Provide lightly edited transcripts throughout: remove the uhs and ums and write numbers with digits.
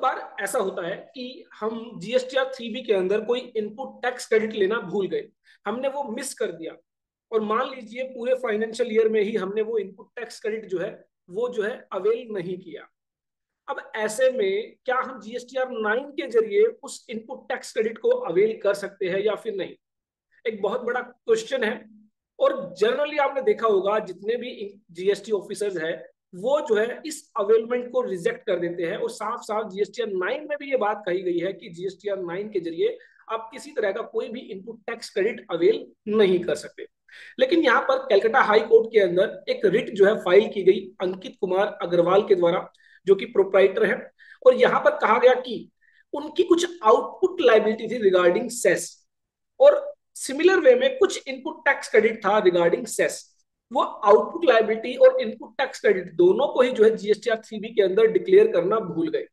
बार ऐसा होता है कि हम जीएसटीआर 3B के अंदर कोई इनपुट टैक्स क्रेडिट लेना भूल गए, हमने वो मिस कर दिया। और मान लीजिए पूरे फाइनेंशियल ईयर में ही हमने वो इनपुट टैक्स क्रेडिट जो है अवेल नहीं किया। अब ऐसे में क्या हम जीएसटीआर 9 के जरिए उस इनपुट टैक्स क्रेडिट को अवेल कर सकते हैं या फिर नहीं? एक बहुत बड़ा क्वेश्चन है। और जनरली आपने देखा होगा जितने भी जीएसटी ऑफिसर्स हैं वो जो है इस अवेलमेंट को रिजेक्ट कर देते हैं, और साफ साफ जीएसटीआर 9 में भी ये बात कही गई है कि जीएसटीआर 9 के जरिए आप किसी तरह का कोई भी इनपुट टैक्स क्रेडिट अवेल नहीं कर सकते। लेकिन यहाँ पर कलकत्ता हाई कोर्ट के अंदर एक रिट जो है फाइल की गई अंकित कुमार अग्रवाल के द्वारा, जो कि प्रोप्राइटर है। और यहाँ पर कहा गया कि उनकी कुछ आउटपुट लाइबिलिटी थी रिगार्डिंग सेस, और सिमिलर वे में कुछ इनपुट टैक्स क्रेडिट था रिगार्डिंग सेस। वो आउटपुट लायबिलिटी और इनपुट टैक्स क्रेडिट दोनों को ही जो है जीएसटीआर 3B के अंदर डिक्लेयर करना भूल गए,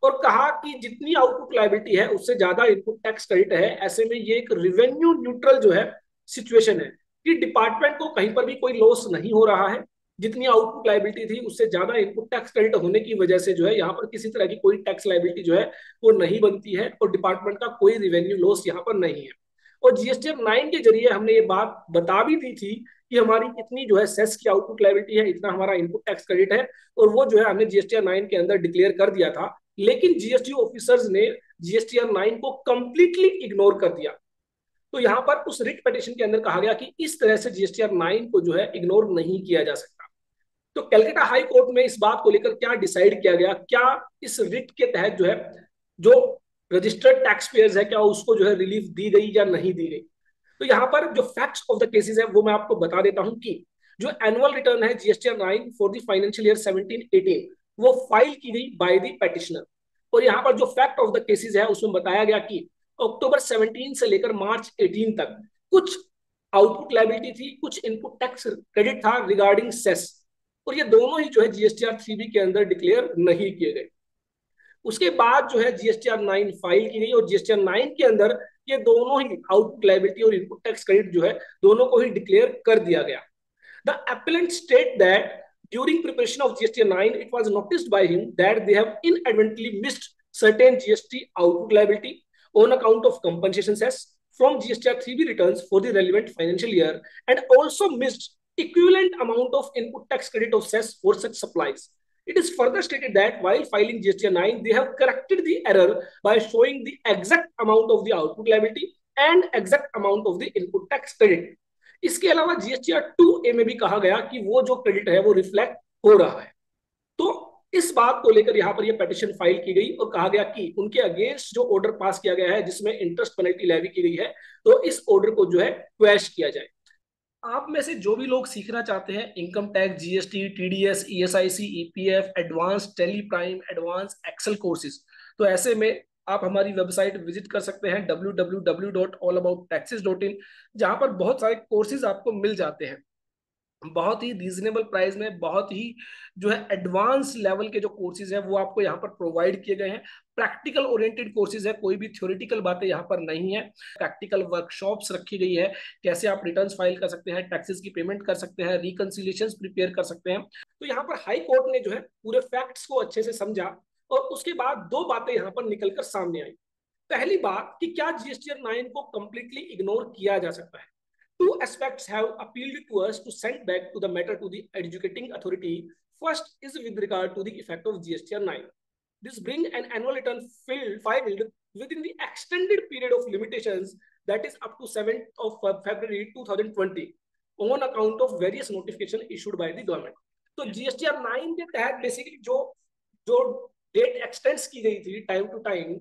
और कहा कि जितनी आउटपुट लायबिलिटी है उससे ज्यादा इनपुट टैक्स क्रेडिट है। ऐसे में ये एक रिवेन्यू न्यूट्रल जो है सिचुएशन है कि डिपार्टमेंट को कहीं पर भी कोई लॉस नहीं हो रहा है। जितनी आउटपुट लायबिलिटी थी उससे ज्यादा इनपुट टैक्स क्रेडिट होने की वजह से जो है यहाँ पर किसी तरह की कोई टैक्स लायबिलिटी जो है वो नहीं बनती है, और डिपार्टमेंट का कोई रिवेन्यू लॉस यहाँ पर नहीं है। और जीएसटीआर 9 के जरिए हमने ये बात बता भी दी थी कि हमारी इतनी जो है सेस की आउटपुट लायबिलिटी है, इतना हमारा इनपुट टैक्स क्रेडिट है, और वो जो है हमने जीएसटीआर 9 के अंदर डिक्लेयर कर दिया था। लेकिन जीएसटी ऑफिसर्स ने जीएसटीआर 9 को कंप्लीटली इग्नोर कर दिया। तो यहां पर उस रिट पिटीशन के अंदर कहा गया कि इस तरह से जीएसटीआर 9 को जो है इग्नोर नहीं किया जा सकता। तो कलकत्ता हाई कोर्ट में इस बात को लेकर क्या डिसाइड किया गया, क्या इस रिट के तहत जो है जो रजिस्टर्ड टैक्स पेयर्स है क्या उसको जो है रिलीफ दी गई या नहीं दी गई? तो यहाँ पर जो फैक्ट्स ऑफ द केसेस है वो मैं आपको बता देता हूं कि जो एनुअल रिटर्न है GSTR 9 for the financial year 17-18 वो फाइल की गई बाय द पेटिशनर। और यहाँ पर जो फैक्ट ऑफ द केसेस है उसमें बताया गया कि अक्टूबर 17 से लेकर मार्च 18 तक कुछ आउटपुट लायबिलिटी थी, कुछ इनपुट टैक्स क्रेडिट था रिगार्डिंग सेस, और ये दोनों ही जो है जीएसटीआर 3B के अंदर डिक्लेयर नहीं किए गए। उसके बाद जो है जीएसटीआर 9 फाइल की गई, और जीएसटीआर 9 के अंदर ये दोनों ही आउटपुट लायबिलिटी और इनपुट टैक्स क्रेडिट जो है दोनों को ही डिक्लेयर कर दिया गया। The appellant state that during preparation of GST 9 it was noticed by him that they have inadvertently missed certain GST output liability on account of compensation cess from GSTR 3B returns for the relevant financial year, and also missed equivalent amount of input tax credit of cess for such supplies. It is further stated that while filing GSTR 9, they have corrected the error by showing the exact amount of the output liability and exact amount of the input tax credit. इसके अलावा GSTR 2A में भी कहा गया कि वो जो credit है वो रिफ्लेक्ट हो रहा है। तो इस बात को लेकर यहाँ पर ये पिटीशन फाइल की गई और कहा गया कि उनके अगेंस्ट जो ऑर्डर पास किया गया है जिसमें इंटरेस्ट पेनल्टी लेवी की गई है, तो इस ऑर्डर को जो है क्वैश किया जाए। आप में से जो भी लोग सीखना चाहते हैं income tax, GST, TDS, ESIC, EPF, advance Tally Prime, advance Excel courses, तो ऐसे में आप हमारी वेबसाइट विजिट कर सकते हैं www.allabouttaxes.in, जहां पर बहुत सारे कोर्सेज आपको मिल जाते हैं बहुत ही रीजनेबल प्राइस में। बहुत ही जो है एडवांस लेवल के जो कोर्सेज है वो आपको यहाँ पर प्रोवाइड किए गए हैं। प्रैक्टिकल ओरिएंटेड कोर्सेज है, कोई भी थ्योरेटिकल बातें यहाँ पर नहीं है। प्रैक्टिकल वर्कशॉप्स रखी गई है, कैसे आप रिटर्न्स फाइल कर सकते हैं, टैक्सेस की पेमेंट कर सकते हैं, रिकंसिलिएशंस प्रिपेयर कर सकते हैं। तो यहाँ पर हाई कोर्ट ने जो है पूरे फैक्ट्स को अच्छे से समझा, और उसके बाद दो बातें यहाँ पर निकलकर सामने आई। पहली बात कि क्या जीएसटीआर 9 को कंप्लीटली इग्नोर किया जा सकता है? Two aspects have appealed to us to send back to the matter to the adjudicating authority. First is with regard to the effect of GSTR 9. This bring an annual return filed within the extended period of limitations, that is up to 7th of February 2020 on account of various notification issued by the government. तो GSTR 9 के तहत basically जो date x tends की गई थी time to time,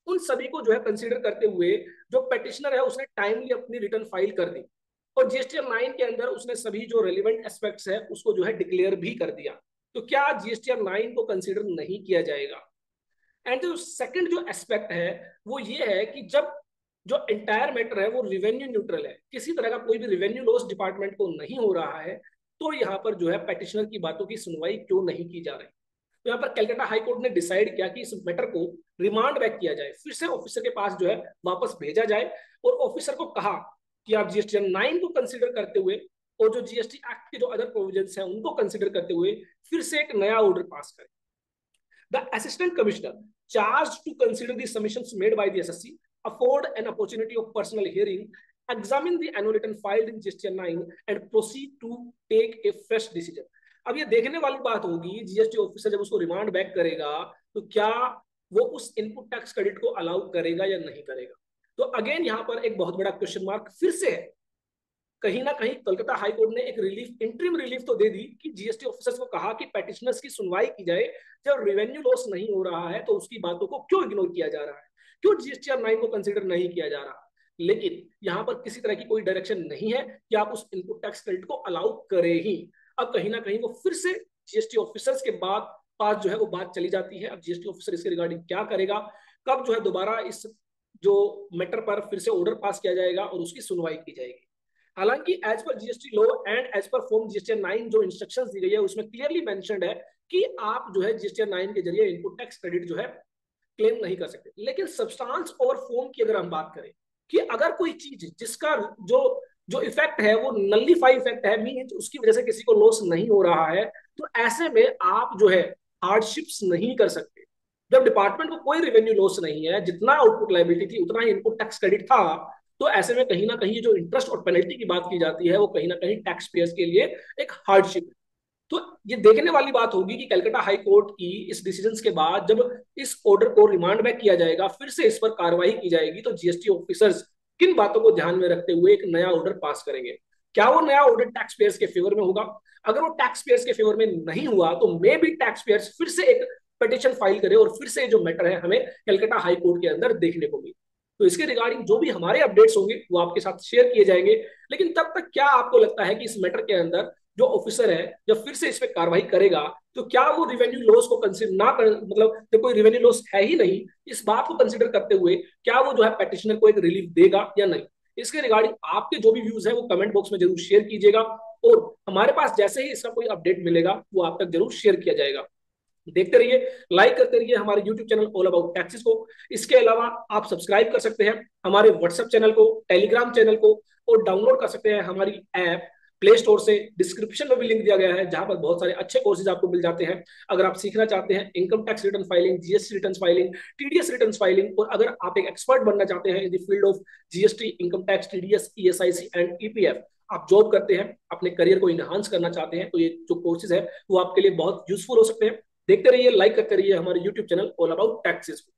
उन सभी को जो है कंसीडर करते हुए जो पेटिशनर है उसने टाइमली अपनी रिटर्न फाइल कर दी, और जीएसटीआर 9 के अंदर उसने सभी जो रेलिवेंट एस्पेक्ट्स है उसको जो है डिक्लेयर भी कर दिया। तो क्या जीएसटीआर 9 को कंसीडर नहीं किया जाएगा? एंड जो सेकंड जो एस्पेक्ट है वो ये है कि जब जो एंटायर मैटर है वो रिवेन्यू न्यूट्रल है, किसी तरह का कोई भी रिवेन्यू लॉस डिपार्टमेंट को नहीं हो रहा है, तो यहाँ पर जो है पेटिशनर की बातों की सुनवाई क्यों नहीं की जा रही? तो यहाँ पर कलकत्ता हाई कोर्ट ने डिसाइड किया कि इस मैटर को रिमांड बैक किया जाए, फिर से ऑफिसर के पास जो है वापस भेजा जाए, और ऑफिसर को कहा कि आप जीएसटी 9 को कंसीडर करते हुए और जो जीएसटी एक्ट के जो अदर प्रोविजंस हैं उनको कंसीडर करते हुए फिर से एक नया ऑर्डर पास करें। The assistant commissioner charged to consider the submissions made by the SSC, afford an opportunity of personal hearing, examine the annual return filed in GSTR 9 and proceed to take a fresh decision. अब ये देखने वाली बात होगी GST officer जब उसको remand back करेगा तो क्या वो उस इनपुट टैक्स क्रेडिट को अलाउ करेगा या नहीं करेगा। तो अगेन यहाँ पर एक बहुत बड़ा क्वेश्चन मार्क फिर से है। कहीं ना कहीं कोलकाता हाईकोर्ट ने एक रिलीफ, इंटरिम रिलीफ तो दे दी कि जीएसटी ऑफिसर्स को कहा कि पेटिशनर्स की सुनवाई की जाए, जब रेवेन्यू लॉस नहीं हो रहा है तो उसकी बातों को क्यों इग्नोर किया जा रहा है, क्यों जीएसटीआर 9 को कंसीडर नहीं किया जा रहा। लेकिन यहाँ पर किसी तरह की कोई डायरेक्शन नहीं है कि आप उस इनपुट टैक्स क्रेडिट को अलाउ करें ही। अब कहीं ना कहीं वो फिर से जीएसटी ऑफिसर्स के बाद पास जो है वो बात चली जाती है। अब जीएसटी ऑफिसर इसके रिगार्डिंग क्या करेगा, कब जो है दोबारा इस जो मैटर पर फिर से ऑर्डर पास किया जाएगा और उसकी सुनवाई की जाएगी। हालांकि as per GST law and as per form GSTR 9 जो इंस्ट्रक्शंस दी गई है उसमें क्लियरली मेंशन्ड है कि आप जो है जीएसटीआर 9 के जरिए इनपुट टैक्स क्रेडिट जो है क्लेम नहीं कर सकते। लेकिन सब्सटेंस और फॉर्म की अगर हम बात करें कि अगर कोई चीज जिसका जो जो इफेक्ट है वो नल्लीफाई इफेक्ट है, मीन उसकी वजह से किसी को लॉस नहीं हो रहा है, तो ऐसे में आप जो है हार्डशिप्स नहीं कर सकते। जब डिपार्टमेंट को कोई रेवेन्यू लॉस नहीं है, जितना आउटपुट लायबिलिटी थी उतना ही इनपुट टैक्स क्रेडिट था, तो ऐसे में कहीं ना कहीं जो इंटरेस्ट और पेनल्टी की बात की जाती है वो कहीं ना कहीं टैक्स पेयर्स के लिए एक हार्डशिप है। तो ये देखने वाली बात होगी कि कलकत्ता हाई कोर्ट की इस डिसीजन के बाद जब इस ऑर्डर को रिमांड बैक किया जाएगा, फिर से इस पर कार्रवाई की जाएगी, तो जीएसटी ऑफिसर्स किन बातों को ध्यान में रखते हुए एक नया ऑर्डर पास करेंगे। क्या वो नया ऑर्डर टैक्स पेयर्स के फेवर में होगा? अगर वो टैक्स पेयर्स के फेवर में नहीं हुआ तो मे बी टैक्स पेयर्स फिर से एक पिटीशन फाइल करे और फिर से जो मैटर है हमें कलकत्ता हाई कोर्ट के अंदर देखने को मिले। तो इसके रिगार्डिंग जो भी हमारे अपडेट्स होंगे वो आपके साथ शेयर किए जाएंगे। लेकिन तब तक क्या आपको लगता है कि इस मैटर के अंदर जो ऑफिसर है जब फिर से इस पर कार्रवाई करेगा तो क्या वो रिवेन्यू लॉस को कंसिडर ना कर, मतलब जब कोई रिवेन्यू लॉस है ही नहीं, इस बात को कंसिडर करते हुए क्या वो जो है पेटिशनर को एक रिलीफ देगा या नहीं? इसके रिगार्डिंग आपके जो भी व्यूज है वो कमेंट बॉक्स में जरूर शेयर कीजिएगा और हमारे पास जैसे ही इसका कोई अपडेट मिलेगा वो आप तक जरूर शेयर किया जाएगा। देखते रहिए, लाइक करते रहिए हमारे YouTube channel all about taxes को। इसके अलावा आप सब्सक्राइब कर सकते हैं हमारे व्हाट्सएप चैनल को, टेलीग्राम चैनल को, और डाउनलोड कर सकते हैं हमारी ऐप प्ले स्टोर से। डिस्क्रिप्शन में भी लिंक दिया गया है जहां पर बहुत सारे अच्छे कोर्सेज आपको मिल जाते हैं। अगर आप सीखना चाहते हैं income tax return filing, GST return filing, TDS return filing, और अगर आप एक एक्सपर्ट बनना चाहते हैं in the field of GST, income tax, TDS, ESIC and EPF, आप जॉब करते हैं, अपने करियर को इनहांस करना चाहते हैं, तो ये जो कोर्सेज है वो आपके लिए बहुत यूजफुल हो सकते हैं। देखते रहिए, लाइक करते रहिए हमारे YouTube channel all about taxes को।